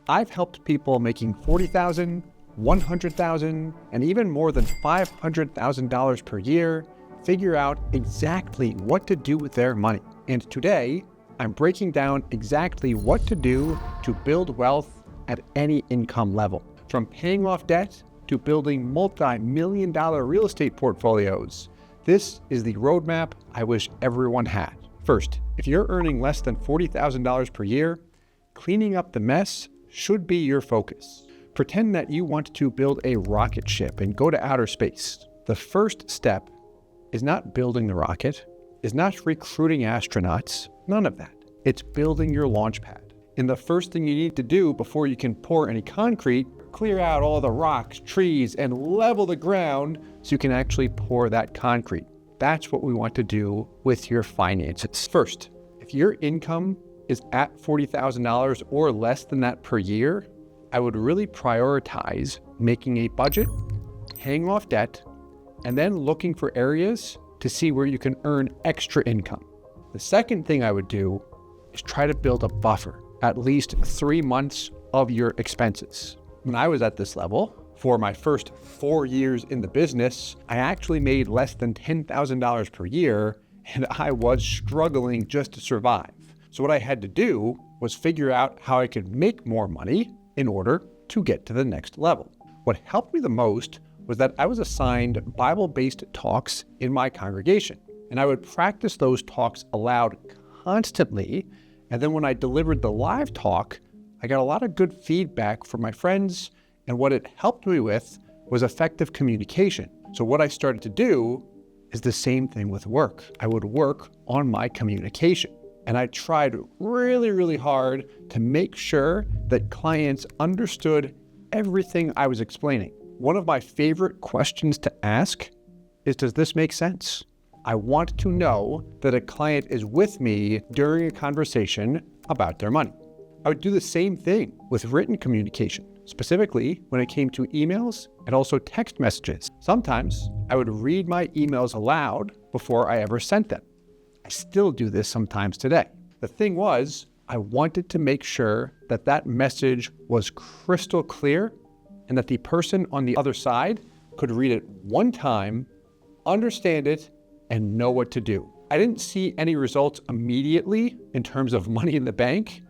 I've helped people making $40,000, $100,000, and even more than $500,000 per year figure out exactly what to do with their money. And today, I'm breaking down exactly what to do to build wealth at any income level. From paying off debt to building multi-million-dollar real estate portfolios. This is the roadmap I wish everyone had. First, if you're earning less than $40,000 per year, cleaning up the mess should be your focus. Pretend that you want to build a rocket ship and go to outer space. The first step is not building the rocket, is not recruiting astronauts, none of that. It's building your launch pad. And the first thing you need to do before you can pour any concrete, clear out all the rocks, trees, and level the ground so you can actually pour that concrete. That's what we want to do with your finances. First, if your income is at $40,000 or less than that per year, I would really prioritize making a budget, paying off debt, and then looking for areas to see where you can earn extra income. The second thing I would do is try to build a buffer, at least 3 months of your expenses. When I was at this level, for my first 4 years in the business, I actually made less than $10,000 per year, and I was struggling just to survive. So what I had to do was figure out how I could make more money in order to get to the next level. What helped me the most was that I was assigned Bible-based talks in my congregation, and I would practice those talks aloud constantly. And then when I delivered the live talk, I got a lot of good feedback from my friends, and what it helped me with was effective communication. So what I started to do is the same thing with work. I would work on my communication, and I tried really, really hard to make sure that clients understood everything I was explaining. One of my favorite questions to ask is, does this make sense? I want to know that a client is with me during a conversation about their money. I would do the same thing with written communication, specifically when it came to emails and also text messages. Sometimes I would read my emails aloud before I ever sent them. I still do this sometimes today. The thing was, I wanted to make sure that that message was crystal clear and that the person on the other side could read it one time, understand it, and know what to do. I didn't see any results immediately in terms of money in the bank,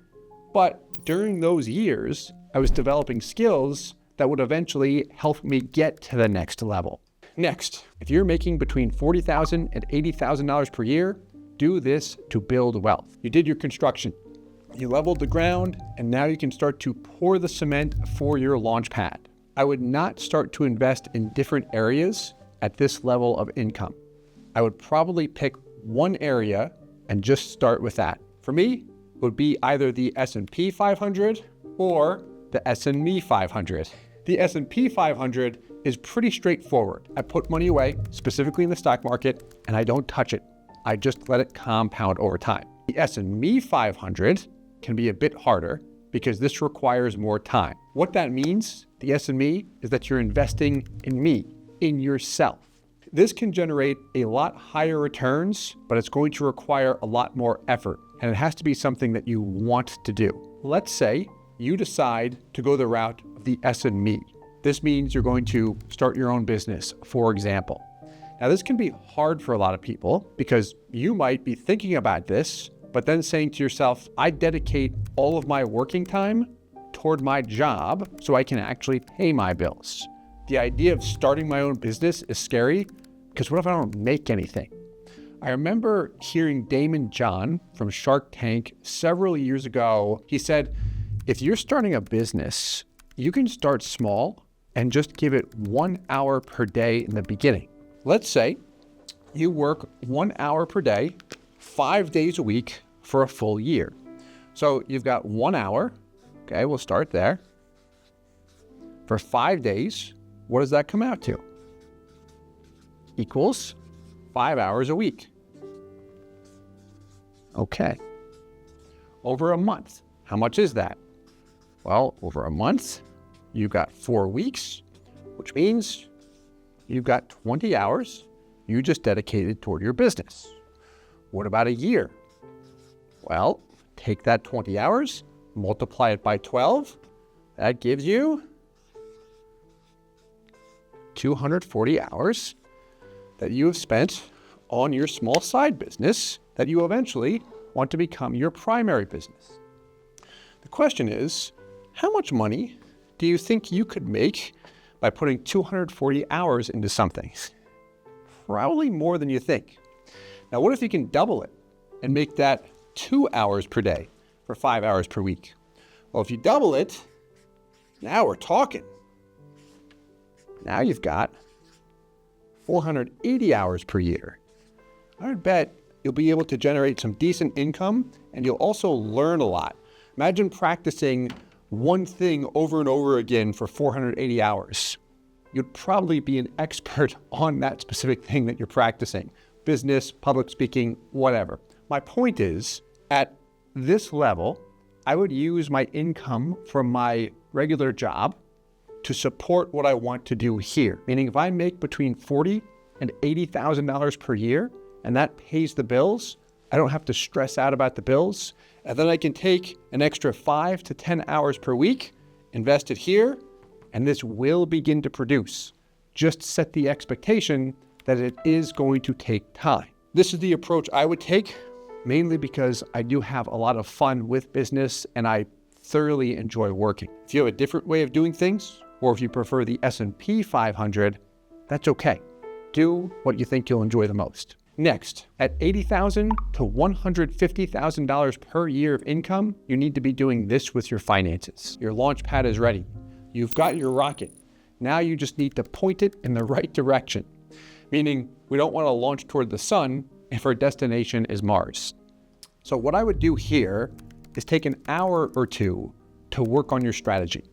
but during those years, I was developing skills that would eventually help me get to the next level. Next, if you're making between $40,000 and $80,000 per year, do this to build wealth. You did your construction, you leveled the ground, and now you can start to pour the cement for your launch pad. I would not start to invest in different areas at this level of income. I would probably pick one area and just start with that. For me, it would be either the S&P 500 or the S&P 500. The S&P 500 is pretty straightforward. I put money away, specifically in the stock market, and I don't touch it. I just let it compound over time. The S&P 500 can be a bit harder because this requires more time. What that means, the S&P, is that you're investing in me, in yourself. This can generate a lot higher returns, but it's going to require a lot more effort, and it has to be something that you want to do. Let's say you decide to go the route of the S&P. This means you're going to start your own business, for example. Now, this can be hard for a lot of people because you might be thinking about this, but then saying to yourself, I dedicate all of my working time toward my job so I can actually pay my bills. The idea of starting my own business is scary because what if I don't make anything? I remember hearing Daymond John from Shark Tank several years ago. He said, if you're starting a business, you can start small and just give it 1 hour per day in the beginning. Let's say you work 1 hour per day, 5 days a week for a full year. So you've got 1 hour. Okay, we'll start there. For 5 days, what does that come out to? Equals 5 hours a week. Okay. Over a month, how much is that? Well, over a month, you've got 4 weeks, which means you've got 20 hours you just dedicated toward your business. What about a year? Well, take that 20 hours, multiply it by 12, That gives you 240 hours that you have spent on your small side business that you eventually want to become your primary business. The question is, how much money do you think you could make by putting 240 hours into something? Probably more than you think. Now, what if you can double it and make that 2 hours per day for 5 hours per week? Well, if you double it, now we're talking. Now you've got 480 hours per year. I would bet you'll be able to generate some decent income, and you'll also learn a lot. Imagine practicing one thing over and over again for 480 hours. You'd probably be an expert on that specific thing that you're practicing. Business, public speaking, whatever. My point is, at this level, I would use my income from my regular job to support what I want to do here. Meaning if I make between $40,000 and $80,000 per year, and that pays the bills, I don't have to stress out about the bills. And then I can take an extra 5 to 10 hours per week, invest it here, and this will begin to produce. Just set the expectation that it is going to take time. This is the approach I would take, mainly because I do have a lot of fun with business and I thoroughly enjoy working. If you have a different way of doing things, or if you prefer the S&P 500, that's okay. Do what you think you'll enjoy the most. Next, at $80,000 to $150,000 per year of income, you need to be doing this with your finances. Your launch pad is ready. You've got your rocket. Now you just need to point it in the right direction. Meaning, we don't want to launch toward the sun if our destination is Mars. So what I would do here is take an hour or two to work on your strategy.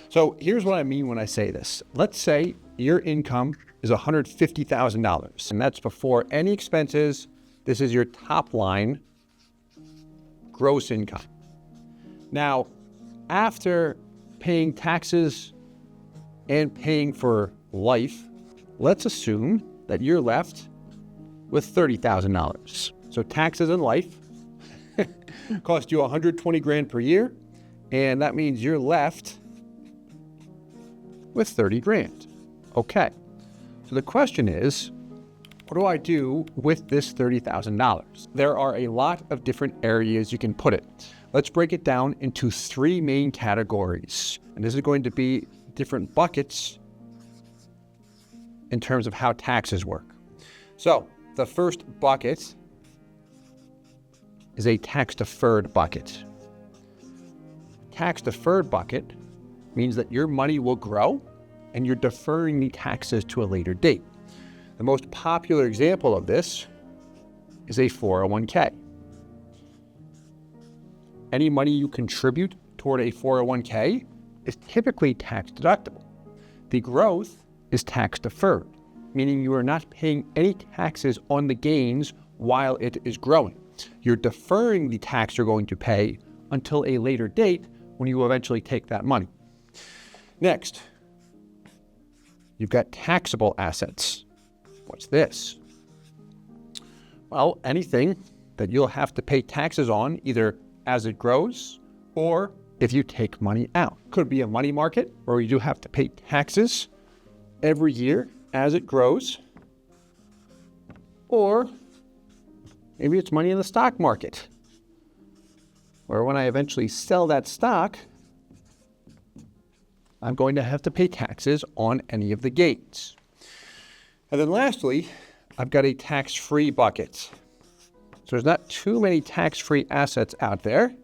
So here's what I mean when I say this. Let's say your income is $150,000, and that's before any expenses. This is your top line gross income. Now, after paying taxes and paying for life, let's assume that you're left with $30,000. So taxes and life cost you 120 grand per year, and that means you're left with 30 grand. Okay. So the question is, what do I do with this $30,000? There are a lot of different areas you can put it. Let's break it down into 3 main categories. And this is going to be different buckets in terms of how taxes work. So the first bucket is a tax-deferred bucket. Tax-deferred bucket means that your money will grow and you're deferring the taxes to a later date. The most popular example of this is a 401k. Any money you contribute toward a 401k is typically tax deductible. The growth is tax deferred, meaning you are not paying any taxes on the gains while it is growing. You're deferring the tax you're going to pay until a later date when you eventually take that money. Next, you've got taxable assets. What's this? Well, anything that you'll have to pay taxes on either as it grows or if you take money out. Could be a money market where you do have to pay taxes every year as it grows, or maybe it's money in the stock market where when I eventually sell that stock, I'm going to have to pay taxes on any of the gains. And then lastly, I've got a tax-free bucket. So there's not too many tax-free assets out there,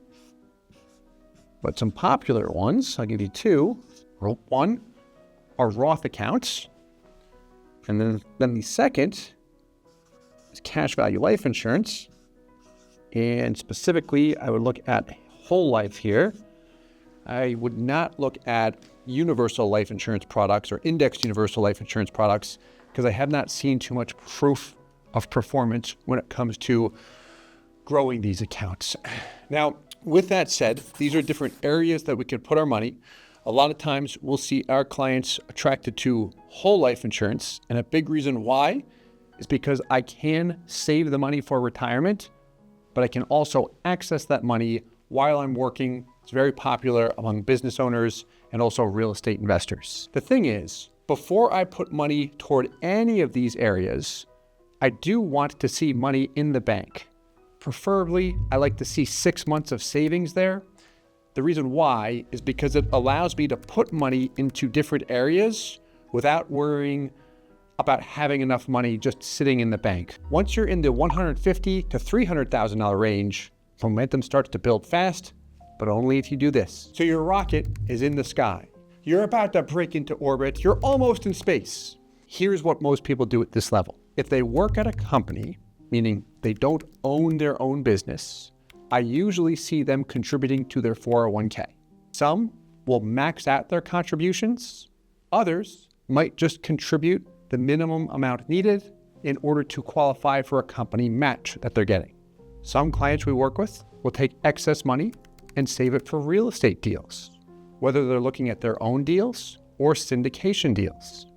but some popular ones, I'll give you 2. One are Roth accounts. And then the second is cash value life insurance. And specifically, I would look at whole life here. I would not look at universal life insurance products or indexed universal life insurance products because I have not seen too much proof of performance when it comes to growing these accounts. Now, with that said, these are different areas that we can put our money. A lot of times we'll see our clients attracted to whole life insurance, and a big reason why is because I can save the money for retirement, but I can also access that money while I'm working It's very popular among business owners and also real estate investors. The thing is, before I put money toward any of these areas, I do want to see money in the bank. Preferably, I like to see 6 months of savings there. The reason why is because it allows me to put money into different areas without worrying about having enough money just sitting in the bank. Once you're in the $150,000 to $300,000 range, momentum starts to build fast, but only if you do this. So your rocket is in the sky. You're about to break into orbit. You're almost in space. Here's what most people do at this level. If they work at a company, meaning they don't own their own business, I usually see them contributing to their 401k. Some will max out their contributions. Others might just contribute the minimum amount needed in order to qualify for a company match that they're getting. Some clients we work with will take excess money and save it for real estate deals, whether they're looking at their own deals or syndication deals.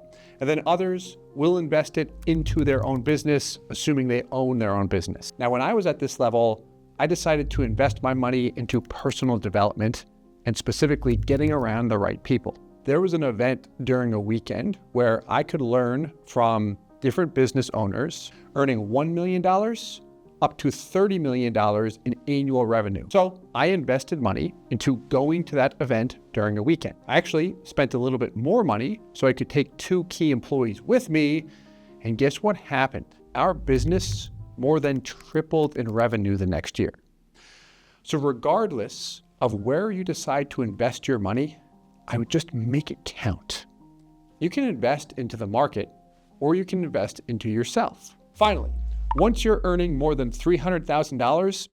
And then others will invest it into their own business, assuming they own their own business. Now, when I was at this level, I decided to invest my money into personal development and specifically getting around the right people. There was an event during a weekend where I could learn from different business owners earning $1 million up to $30 million in annual revenue. So I invested money into going to that event during a weekend. I actually spent a little bit more money so I could take 2 key employees with me. And guess what happened? Our business more than tripled in revenue the next year. So regardless of where you decide to invest your money, I would just make it count. You can invest into the market or you can invest into yourself. Finally, once you're earning more than $300,000,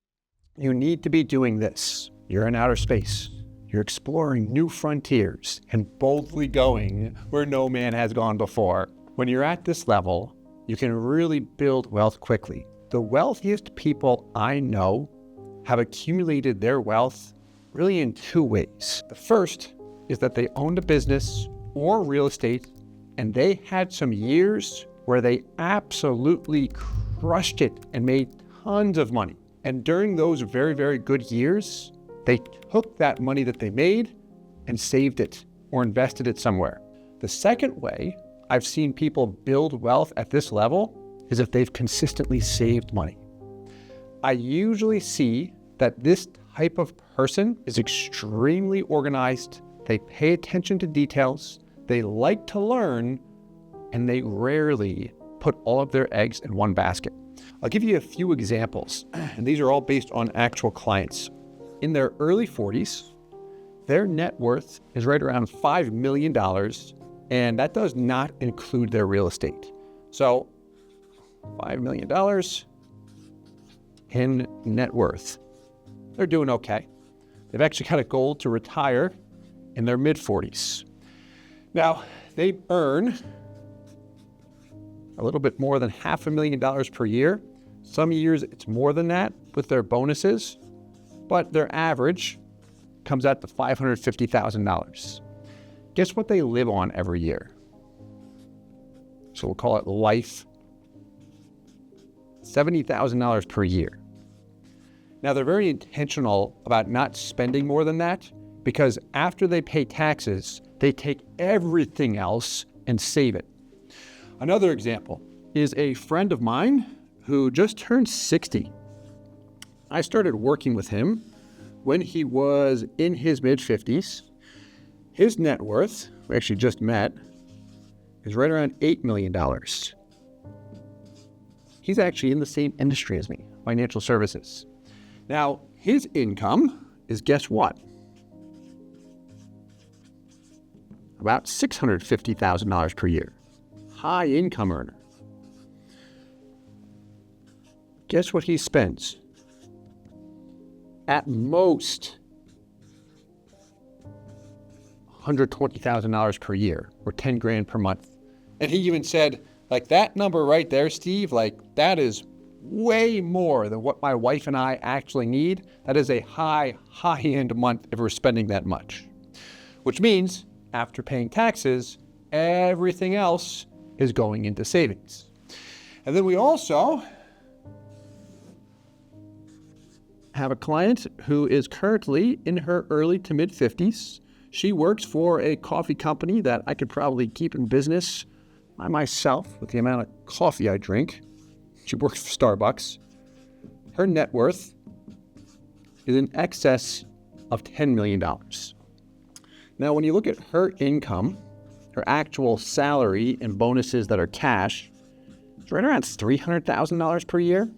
you need to be doing this. You're in outer space. You're exploring new frontiers and boldly going where no man has gone before. When you're at this level, you can really build wealth quickly. The wealthiest people I know have accumulated their wealth really in 2 ways. The first is that they owned a business or real estate and they had some years where they absolutely crushed it and made tons of money. And during those very, very good years, they took that money that they made and saved it or invested it somewhere. The second way I've seen people build wealth at this level is if they've consistently saved money. I usually see that this type of person is extremely organized. They pay attention to details, they like to learn, and they rarely put all of their eggs in one basket. I'll give you a few examples, and these are all based on actual clients. In their early 40s, their net worth is right around $5 million, and that does not include their real estate. So $5 million in net worth. They're doing okay. They've actually got a goal to retire in their mid-40s. Now, they earn a little bit more than $500,000 per year. Some years it's more than that with their bonuses, but their average comes out to $550,000. Guess what they live on every year? So we'll call it life. $70,000 per year. Now they're very intentional about not spending more than that because after they pay taxes, they take everything else and save it. Another example is a friend of mine who just turned 60. I started working with him when he was in his mid-50s. His net worth, we actually just met, is right around $8 million. He's actually in the same industry as me, financial services. Now, his income is, guess what? About $650,000 per year. High income earner. Guess what he spends? At most, $120,000 per year or 10 grand per month. And he even said, like, that number right there, Steve, like, that is way more than what my wife and I actually need. That is a high-end month if we're spending that much. Which means, after paying taxes, everything else is going into savings. And then we also have a client who is currently in her early to mid 50s. She works for a coffee company that I could probably keep in business by myself with the amount of coffee I drink. She works for Starbucks. Her net worth is in excess of $10 million. Now, when you look at her income, her actual salary and bonuses that are cash, it's right around $300,000 per year.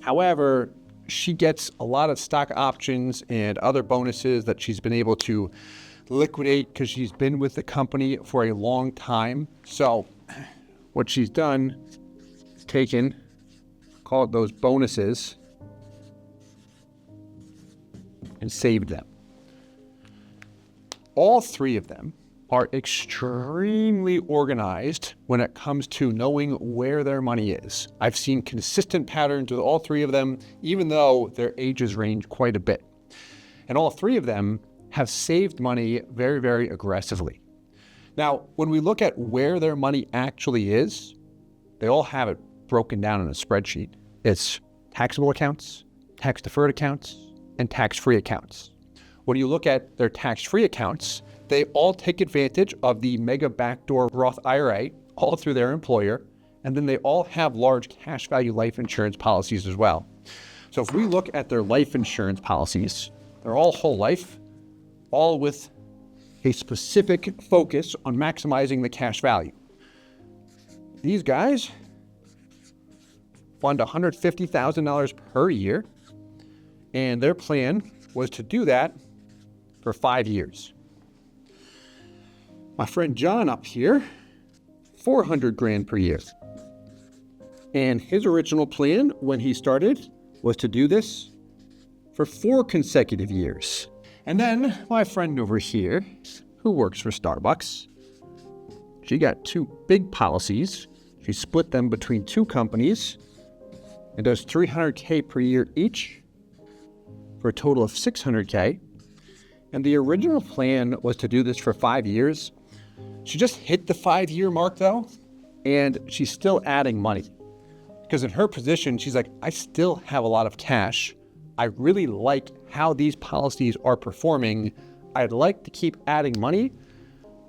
However, she gets a lot of stock options and other bonuses that she's been able to liquidate because she's been with the company for a long time. So what she's done is taken, call it those bonuses, and saved them. All three of them are extremely organized when it comes to knowing where their money is. I've seen consistent patterns with all three of them, even though their ages range quite a bit. And all three of them have saved money very, very aggressively. Now, when we look at where their money actually is, they all have it broken down in a spreadsheet. It's taxable accounts, tax-deferred accounts, and tax-free accounts. When you look at their tax-free accounts, they all take advantage of the mega backdoor Roth IRA, all through their employer, and then they all have large cash value life insurance policies as well. So if we look at their life insurance policies, they're all whole life, all with a specific focus on maximizing the cash value. These guys fund $150,000 per year, and their plan was to do that for 5 years. My friend John up here, $400,000 per year. And his original plan when he started was to do this for 4 consecutive years. And then my friend over here, who works for Starbucks, she got 2 big policies. She split them between 2 companies and does $300,000 per year each for a total of $600,000. And the original plan was to do this for 5 years. She just hit the 5-year mark though, and she's still adding money. Because in her position, she's like, I still have a lot of cash. I really like how these policies are performing. I'd like to keep adding money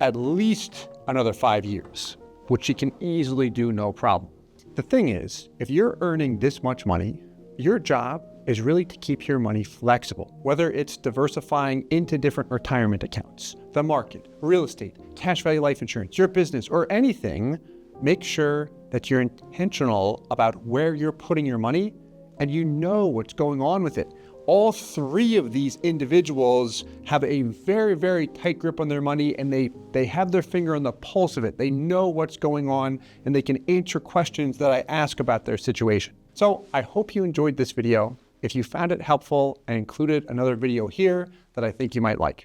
at least another 5 years, which she can easily do no problem. The thing is, if you're earning this much money, your job is really to keep your money flexible, whether it's diversifying into different retirement accounts, the market, real estate, cash value life insurance, your business, or anything. Make sure that you're intentional about where you're putting your money and you know what's going on with it. All 3 of these individuals have a very, very tight grip on their money, and they have their finger on the pulse of it. They know what's going on, and they can answer questions that I ask about their situation. So I hope you enjoyed this video. If you found it helpful, I included another video here that I think you might like.